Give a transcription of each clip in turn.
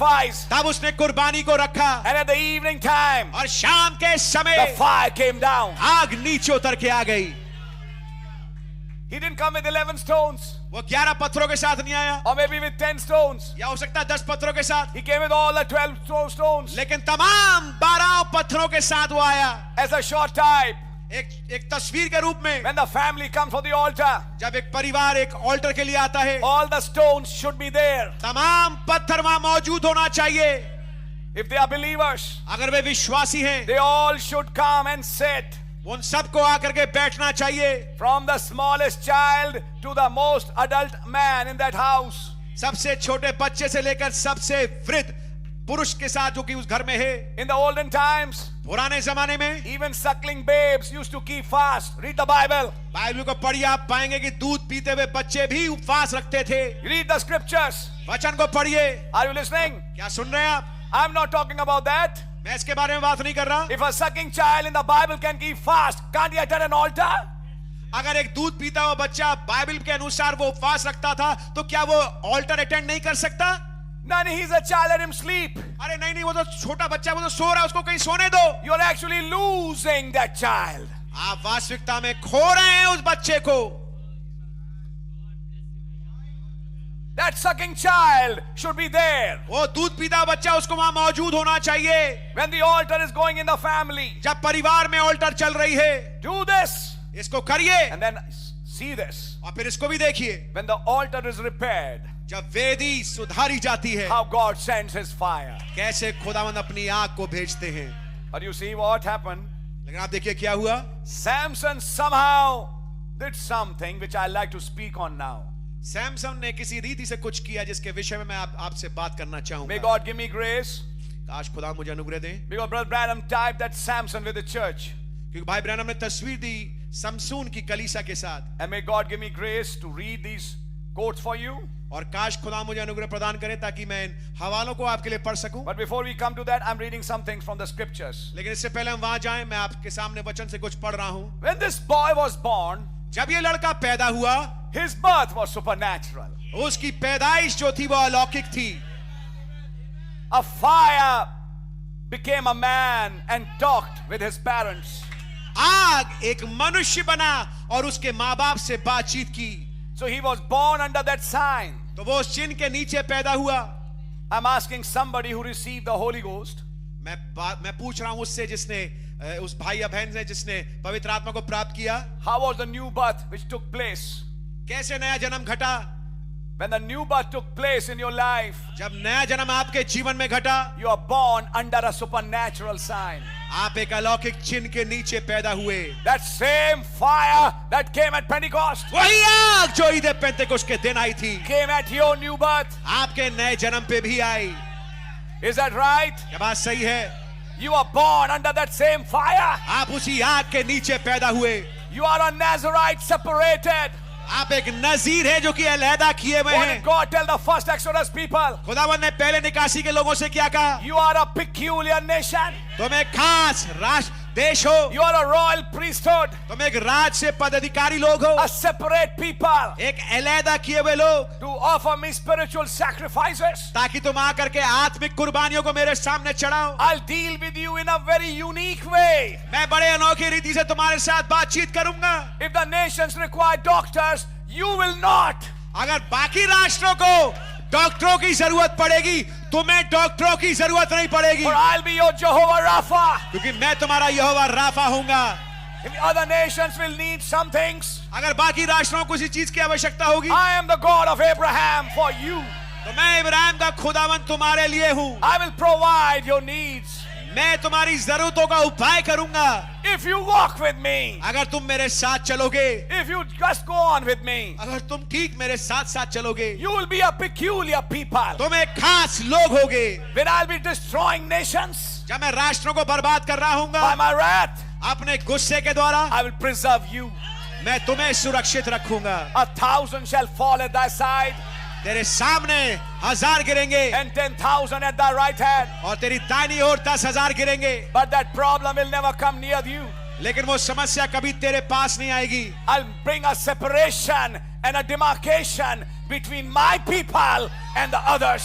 तब उसने कुर्बानी को रखा, And at the evening time, और शाम के the समय fire came down. आग नीचे उतर के आ गई। He didn't come with 11 stones, वो 11 पत्थरों के साथ नहीं आया, or maybe with 10 stones. या हो सकता है 10 पत्थरों के साथ, He came with all the 12 stones लेकिन तमाम 12 पत्थरों के साथ वो आया, as a short type. एक तस्वीर के रूप में। When the family comes for the altar, जब एक परिवार एक ऑल्टर के लिए आता है, all the stones should be there. तमाम पत्थर वहां मौजूद होना चाहिए। If they are believers, अगर वे विश्वासी हैं, they all should come and sit. उन सबको आकर के बैठना चाहिए, From the smallest child to the most adult man in that house. सबसे छोटे बच्चे से लेकर सबसे वृद्ध पुरुष के साथ जो कि उस घर में है। In the olden times, पुराने जमाने में even suckling babes used to keep fast. Read the Bible. Bible को पढ़िए, आप पाएंगे कि दूध पीते हुए बच्चे भी उपवास रखते थे। Read the scriptures. वचन को पढ़िए। Are you listening? क्या सुन रहे हैं आप? I'm not talking about that. मैं इसके बारे में बात नहीं कर रहा। If a sucking child in the Bible can keep fast, can't he attend an altar? अगर एक दूध पीता हुआ बच्चा बाइबल के अनुसार वो उपवास रखता था, तो क्या वो ऑल्टर अटेंड नहीं कर सकता? No, he's a child, let him sleep. अरे नहीं, वो तो छोटा बच्चा, वो तो सो रहा है, उसको कहीं सोने दो। You're actually losing that child. आप वास्तविकता में खो रहे हैं उस बच्चे को। That sucking child should be there. वो दूध पीता हुआ बच्चा, उसको वहां मौजूद होना चाहिए। When the altar is going in the family, जब परिवार में ऑल्टर चल रही है, do this. इसको करिए, And then see this. और फिर इसको भी देखिए। When the altar is repaired, जब वेदी सुधारी जाती है, how God sends his fire. कैसे खुदावंद अपनी आग को भेजते हैं। But you see what happened? लेकिन आप देखिए क्या हुआ। Samson somehow did something which I like to speak on now. Samson ने किसी रीति से कुछ किया जिसके विषय में मैं आपसे बात करना May चाहूंगा। God give me grace. काश खुदा मुझे अनुग्रह दे, Because Brother Branham typed that Samson with the church. क्योंकि भाई ब्रैनम ने तस्वीर दी समसून की कलीसा के साथ। And may God give me grace to read these quotes for you. और काश खुदा मुझे अनुग्रह प्रदान करे ताकि मैं इन हवालों को आपके लिए पढ़ सकूं। But before we come to that, I'm reading some things from the scriptures. लेकिन इससे पहले हम वहां जाएं, मैं आपके सामने वचन से कुछ पढ़ रहा हूं। When this boy was born, जब ये लड़का पैदा हुआ, his birth was supernatural. उसकी पैदाइश जो थी वो अलौकिक थी। A fire became a man and talked with his parents. आग एक मनुष्य बना और उसके माँ बाप से बातचीत की। So he was born under that sign. तो वो उस चिन्ह के नीचे पैदा हुआ। I'm asking somebody who received the Holy Ghost. मैं पूछ रहा हूं उससे जिसने उस भाई या बहन से जिसने पवित्र आत्मा को प्राप्त किया। How was the new birth which took place? कैसे नया जन्म घटा? When the new birth took place in your life, जब नया जन्म आपके जीवन में घटा, you are born under a supernatural sign. आप एक अलौकिक चिन्ह के नीचे पैदा हुए। That same fire that came at Pentecost वही आग जो ईद पेंतेकोस्त के दिन आई थी, came at your new birth. आपके नए जन्म पे भी आई। Is that right? क्या बात सही है? You are born under that same fire. आप उसी आग के नीचे पैदा हुए। You are a Nazarite separated. आप एक नजीर है जो कि अलहदा किए हुए What हैं। did God tell the first Exodus people? खुदावंद ने पहले निकासी के लोगों से क्या कहा? You are a peculiar nation. तुम एक खास राष्ट्र देश हो, You are a royal priesthood. तुम एक राज से पदाधिकारी लोग हो, A separate people. एक अलहदा किए हुए लोग, To offer me spiritual sacrifices. ताकि तुम आकर के आत्मिक कुर्बानियों को मेरे सामने चढ़ाओ। I'll deal with you in a very unique way. मैं बड़े अनोखी रीति से तुम्हारे साथ बातचीत करूंगा। If the nations require doctors, you will not. अगर बाकी राष्ट्रों को डॉक्टरों की जरूरत पड़ेगी, तुम्हें डॉक्टरों की जरूरत नहीं पड़ेगी, For I'll be your Jehovah Rapha. क्योंकि मैं तुम्हारा यहोवा Rafa Hunga. If other nations will need some things, अगर बाकी राष्ट्रों को किसी चीज की आवश्यकता होगी, I am the God of Abraham for you. तो मैं इब्राहिम का खुदावंद तुम्हारे लिए हूं। I will provide your needs. मैं तुम्हारी जरूरतों का उपाय करूंगा। If you walk with me, अगर तुम मेरे साथ चलोगे, if you just go on with me, अगर तुम ठीक मेरे साथ साथ चलोगे, you will be a peculiar people. तुम एक खास लोग होगे। When I'll be destroying nations जब मैं राष्ट्रों को बर्बाद कर रहा by हूंगा, my wrath, अपने गुस्से के द्वारा I will preserve you. मैं तुम्हें सुरक्षित रखूंगा। 1,000 shall fall at thy side, तेरे सामने 1000 गिरेंगे and 10,000 at thy right hand. और तेरी दाहिनी ओर 10,000 गिरेंगे, But that problem will never come near you. लेकिन वो समस्या कभी तेरे पास नहीं आएगी। I'll bring a separation and a demarcation between my people and the others.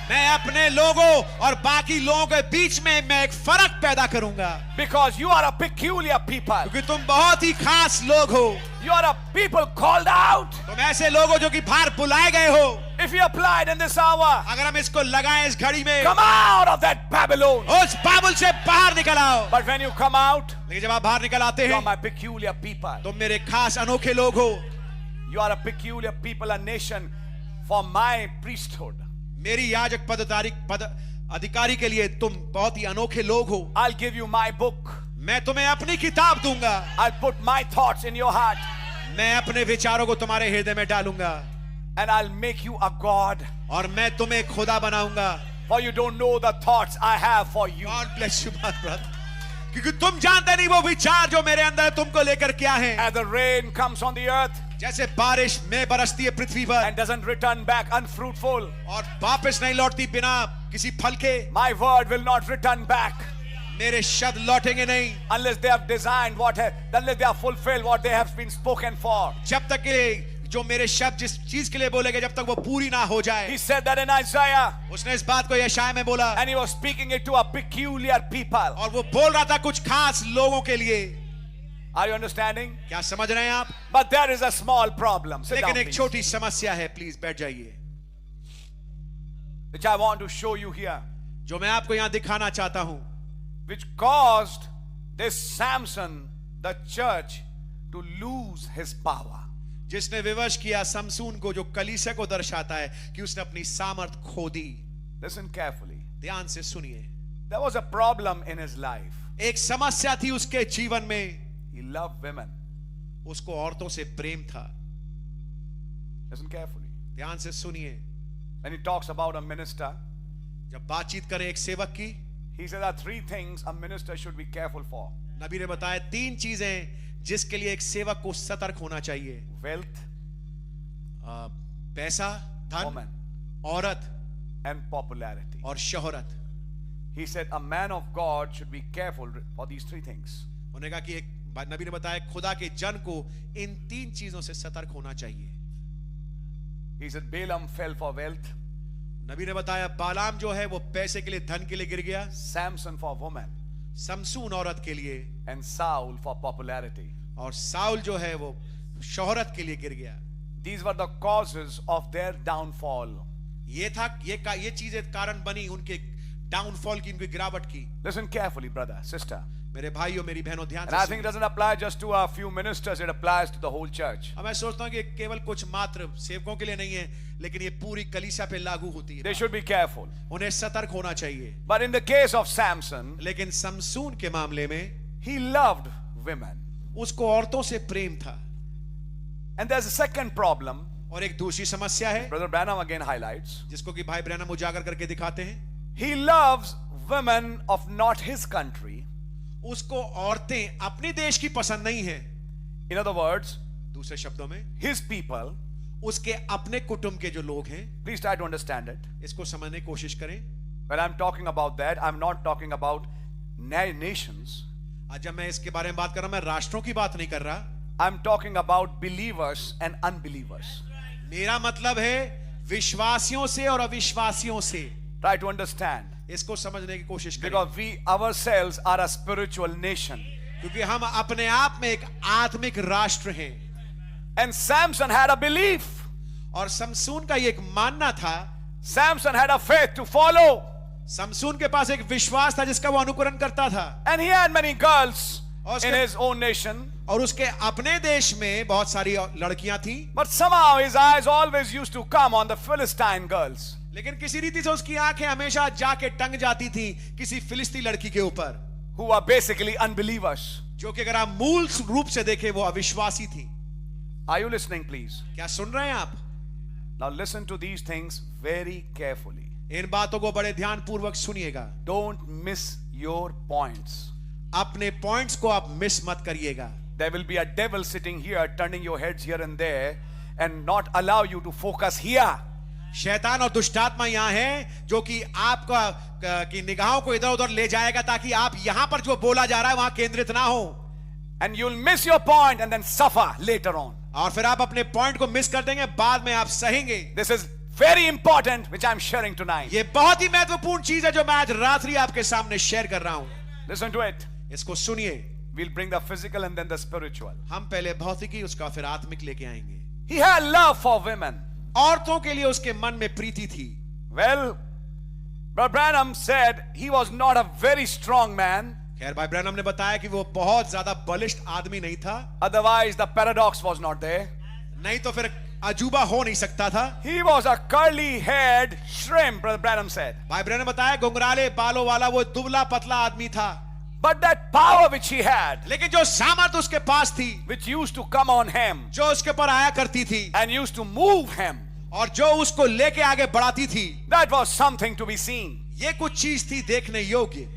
मैं अपने लोगों और बाकी लोगों के बीच में मैं एक फर्क पैदा करूंगा, Because you are a peculiar people. क्योंकि तुम बहुत ही खास लोग हो। You are a people called out. तुम ऐसे लोग हो जो कि बाहर बुलाए गए हो। If you applied in this hour, अगर हम इसको लगाएं इस घड़ी में, come out of that Babylon. उस बाबुल से बाहर निकल आओ। But when you come out, लेकिन जब आप बाहर निकल आते you are हैं, my peculiar people. तुम मेरे खास अनोखे लोग हो। You are a peculiar people, a nation for my priesthood. मेरी याजक पद अधिकारी के लिए तुम बहुत ही अनोखे लोग हो। I'll give you my book. मैं तुम्हें अपनी किताब दूंगा। I'll put my thoughts in your heart. मैं अपने विचारों को तुम्हारे हृदय में डालूंगा। And I'll make you a God. और मैं तुम्हें खुदा बनाऊंगा। For you don't know the thoughts I have for you. God bless you, my brother. क्योंकि तुम जानते नहीं वो विचार जो मेरे अंदर है तुमको लेकर क्या है। As the rain comes on the earth जैसे बारिश में बरसती है पृथ्वी पर and doesn't return back unfruitful, और वापस नहीं लौटती बिना किसी फल के, my word will not return back मेरे शब्द लौटेंगे नहीं unless they have designed unless they have fulfilled what they have been spoken for. जब तक कि जो मेरे शब्द जिस चीज के लिए बोले गए जब तक वो पूरी ना हो जाए। He said that in Isaiah, उसने इस बात को यशाया में बोला and he was speaking it to a peculiar people. और वो बोल रहा था कुछ खास लोगों के लिए। Are you understanding? क्या समझ रहे हैं आप? But there is a small problem. Sit down, लेकिन एक please. छोटी समस्या है, प्लीज बैठ जाइए, Which I want to show you here, जो मैं आपको यहां दिखाना चाहता हूं, which caused this Samson, the church, to lose his power. जिसने विवश किया समसून को, जो कलीसिया को दर्शाता है कि उसने अपनी सामर्थ खो दी। Listen carefully. ध्यान से सुनिए। There was a problem in his life. एक समस्या थी उसके जीवन में, He loved women. उसको औरतों से प्रेम था। Listen carefully. ध्यान से सुनिए। When he talks about a minister, जब बातचीत करें एक सेवक की, he said there are three things a minister should be careful for. नबी ने बताया तीन चीजें जिसके लिए एक सेवक को सतर्क होना चाहिए। Wealth, पैसा, धन, woman, औरत and popularity. और शोहरत। He said a man of God should be careful for these three things. उन्होंने कहा कि एक नबी ने बताया खुदा के जन को इन तीन चीजों से सतर्क होना चाहिए। He said Balaam fell for wealth, नबी ने बताया बालाम जो है वो पैसे के लिए, धन के लिए गिर गया, Samson for woman, समसून औरत के लिए, and Saul for popularity. और साउल जो है वो शोहरत के लिए गिर गया। These were the causes of their downfall. ये चीजें कारण बनी उनके डाउनफॉल की, उनकी गिरावट की। Listen carefully, brother, sister. मेरे भाइयों मेरी बहनों ध्यान And I से think it सुनिए। doesn't apply just to a few ministers, it applies to the whole church. अब मैं सोचता हूँ कि केवल कुछ मात्र सेवकों के लिए नहीं है, लेकिन ये पूरी कलीसिया पे लागू होती है। They should be careful. उन्हें सतर्क होना चाहिए। But in the case of Samson, लेकिन समसून के मामले में he loved women. उसको औरतों से प्रेम था। And there's a second problem, और एक दूसरी समस्या है Brother Branham again highlights. जिसको कि भाई ब्रैनम उजागर करके दिखाते हैं। He loves women of not his country. उसको औरतें अपने देश की पसंद नहीं है। In other words, दूसरे शब्दों में his people. उसके अपने कुटुंब के जो लोग हैं, Please try to understand it. इसको समझने की कोशिश करें। When I'm talking about that, I'm not talking about nations. आज जब मैं इसके बारे में बात कर रहा हूं, मैं राष्ट्रों की बात नहीं कर रहा। I'm talking about believers and unbelievers. मेरा मतलब है विश्वासियों से और अविश्वासियों से। Try to understand. इसको समझने की कोशिश करें, Because we ourselves are a spiritual nation. क्योंकि हम अपने आप में एक आत्मिक राष्ट्र हैं। And Samson had a belief. और समसून का ये एक मानना था, Samson had a faith to follow. Samson के पास एक विश्वास था जिसका वो अनुकरण करता था। And he had many girls और in his own nation. और उसके अपने देश में बहुत सारी लड़कियां थी, But somehow his eyes always used to come on the Philistine girls. लेकिन किसी रीति से उसकी आंखें हमेशा जाके टंग जाती थी किसी फिलिस्ती लड़की के ऊपर, Who are basically unbelievers. जो कि अगर आप मूल रूप से देखें वो अविश्वासी थी। Are you listening, please? क्या सुन रहे हैं आप? Now listen to these things very carefully. इन बातों को बड़े ध्यान पूर्वक सुनिएगा। Don't miss your points. अपने पॉइंट्स को आप मिस मत करिएगा। There will be a devil sitting here, turning your heads here and there, and not allow you to focus here. शैतान और दुष्टात्मा यहाँ है जो कि आपका की निगाहों को इधर उधर ले जाएगा ताकि आप यहाँ पर जो बोला जा रहा है वहां केंद्रित ना हो, And you'll miss your point and then suffer later on. और फिर आप अपने पॉइंट को मिस कर देंगे, बाद में आप सहेंगे। This is very important, which I'm sharing tonight. ये बहुत ही महत्वपूर्ण चीज है जो मैं आज रात्रि आपके सामने शेयर कर रहा हूं। Listen to it. इसको सुनिए। We'll bring the physical and then the spiritual. हम पहले भौतिकी उसका फिर आत्मिक लेके आएंगे। He had love for women. औरतों के लिए उसके मन में प्रीति थी। Well, Brother Branham said he was not a very strong man. खैर भाई ब्रैनम ने बताया कि वो बहुत ज्यादा बलिष्ठ आदमी नहीं था, Otherwise, the paradox was not there. नहीं तो फिर अजूबा हो नहीं सकता था। He was a curly-haired shrimp, Brother Branham said. भाई ब्रैनम ने बताया घुंघराले बालों वाला वो दुबला पतला आदमी था, But that power which he had, लेकिन जो सामर्थ उसके पास थी, which used to come on him जो उसके ऊपर आया करती थी and used to move him, और जो उसको लेके आगे बढ़ाती थी, that was something to be seen. ये कुछ चीज थी देखने योग्य।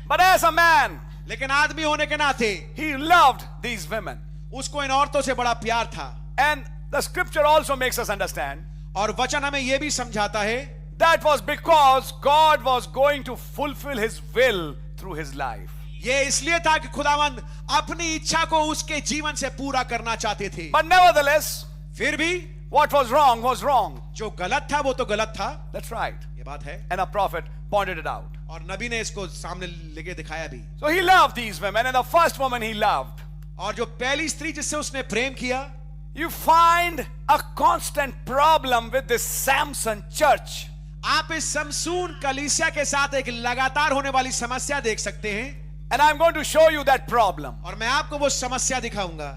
But as a man, लेकिन आदमी होने के नाते he loved these women. उसको इन औरतों से बड़ा प्यार था। And the scripture also makes us understand और वचन हमें यह भी समझाता है that was because God was going to fulfill his will through his life. ये इसलिए था कि खुदावंद अपनी इच्छा को उसके जीवन से पूरा करना चाहते थे। But nevertheless, फिर भी what was wrong was wrong. जो गलत था वो तो गलत था, That's right. ये बात है। And a prophet pointed it out. और नबी ने इसको सामने लेके दिखाया भी। So he loved these women, and the first woman he loved. और जो पहली स्त्री जिससे उसने प्रेम किया, You find a constant problem with this Samson church. आप इस समसून कलीसिया के साथ एक लगातार होने वाली समस्या देख सकते हैं। And I'm going to show you that problem. और मैं आपको वो समस्या दिखाऊंगा।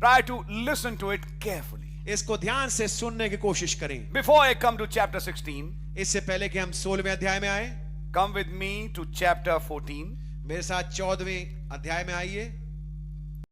Try to listen to it carefully. इसको ध्यान से सुनने की कोशिश करें। Before I come to chapter 16, इससे पहले कि हम 16वें अध्याय में आए, come with me to chapter 14. मेरे साथ 14वें अध्याय में आइए।